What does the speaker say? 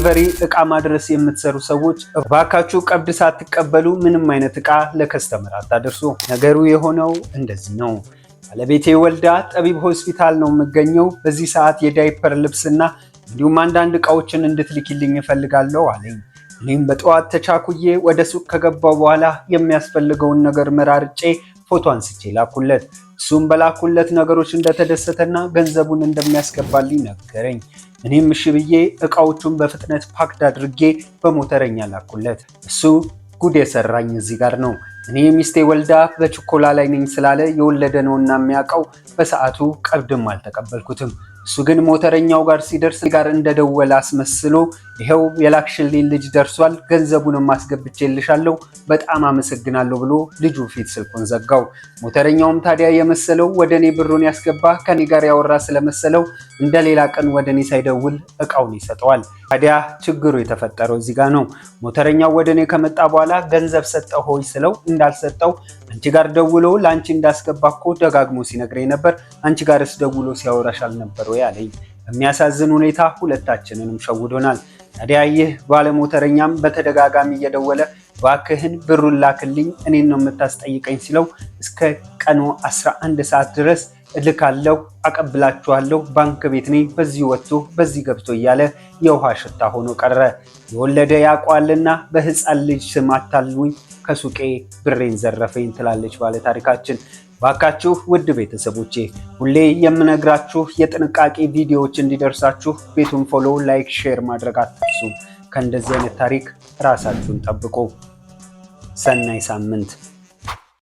ቨሪ እቃ ማድረስ የምትሰሩ ሰዎች እባካችሁ ቀብድ ሳትቀበሉ ምንም አይነት እቃ ለከስተመር አታደርሱ። ነገሩ የሆነው እንደዚህ ነው። ባለቤቴ ወልዳ ጠቢብ ሆስፒታል ነው የምገኘው። በዚህ ሰዓት የዳይፐር ልብስና እንዲሁም አንዳንድ እቃዎችን እንድትልኪልኝ እፈልጋለሁ አለኝ። እኔም በጠዋት ተቻኩዬ ወደ ሱቅ ከገባው በኋላ የሚያስፈልገውን ነገር መራርጬ ፎቶ አንስቼ ላኩለት። እሱም በላኩለት ነገሮች እንደተደሰተና ገንዘቡን እንደሚያስገባልኝ ነገረኝ። እኔም እሺ ብዬ እቃዎቹን በፍጥነት ፓክድ አድርጌ በሞተረኛ ላኩለት። እሱ ጉድ የሰራኝ እዚህ ጋር ነው። እኔ ሚስቴ ወልዳ በችኮላ ላይ ነኝ ስላለ የወለደ ነውና የሚያውቀው በሰዓቱ ቀብድም አልተቀበልኩትም። እሱ ግን ሞተረኛው ጋር ሲደርስ ጋር እንደደወለ አስመስሎ ይሄው የላክሽልኝ ልጅ ደርሷል፣ ገንዘቡንም ማስገብቼልሻለሁ፣ በጣም አመሰግናለሁ ብሎ ልጁ ፊት ስልኩን ዘጋው። ሞተረኛውም ታዲያ የመሰለው ወደኔ ብሩን ያስገባ ከኔ ጋር ያወራ ስለመሰለው እንደሌላ ቀን ወደኔ ሳይደውል እቃውን ይሰጠዋል። ታዲያ ችግሩ የተፈጠረው እዚህ ጋር ነው። ሞተረኛው ወደኔ ከመጣ በኋላ ገንዘብ ሰጠው ሆይ ስለው እንዳልሰጠው፣ አንቺ ጋር ደውሎ ላንቺ እንዳስገባኮ ደጋግሞ ሲነግረኝ ነበር፣ አንቺ ጋርስ ደውሎ ሲያወራሽ አልነበር ወይ አለኝ። በሚያሳዝን ሁኔታ ሁለታችንንም ሸውዶናል። ታዲያ ይህ ባለሞተረኛም በተደጋጋሚ እየደወለ ባክህን ብሩን ላክልኝ እኔን ነው የምታስጠይቀኝ ሲለው እስከ ቀኑ 11 ሰዓት ድረስ እልካለሁ፣ አቀብላችኋለሁ፣ ባንክ ቤት ነኝ፣ በዚህ ወጥቶ በዚህ ገብቶ እያለ የውሃ ሽታ ሆኖ ቀረ። የወለደ ያውቀዋልና በህፃን ልጅ ስም አታሉኝ ከሱቄ ብሬን ዘረፈኝ ትላለች ባለ ታሪካችን። ባካችሁ ውድ ቤተሰቦቼ ሁሌ የምነግራችሁ የጥንቃቄ ቪዲዮዎች እንዲደርሳችሁ ቤቱን ፎሎ፣ ላይክ፣ ሼር ማድረግ አትርሱ። ከእንደዚህ አይነት ታሪክ ራሳችሁን ጠብቁ። ሰናይ ሳምንት።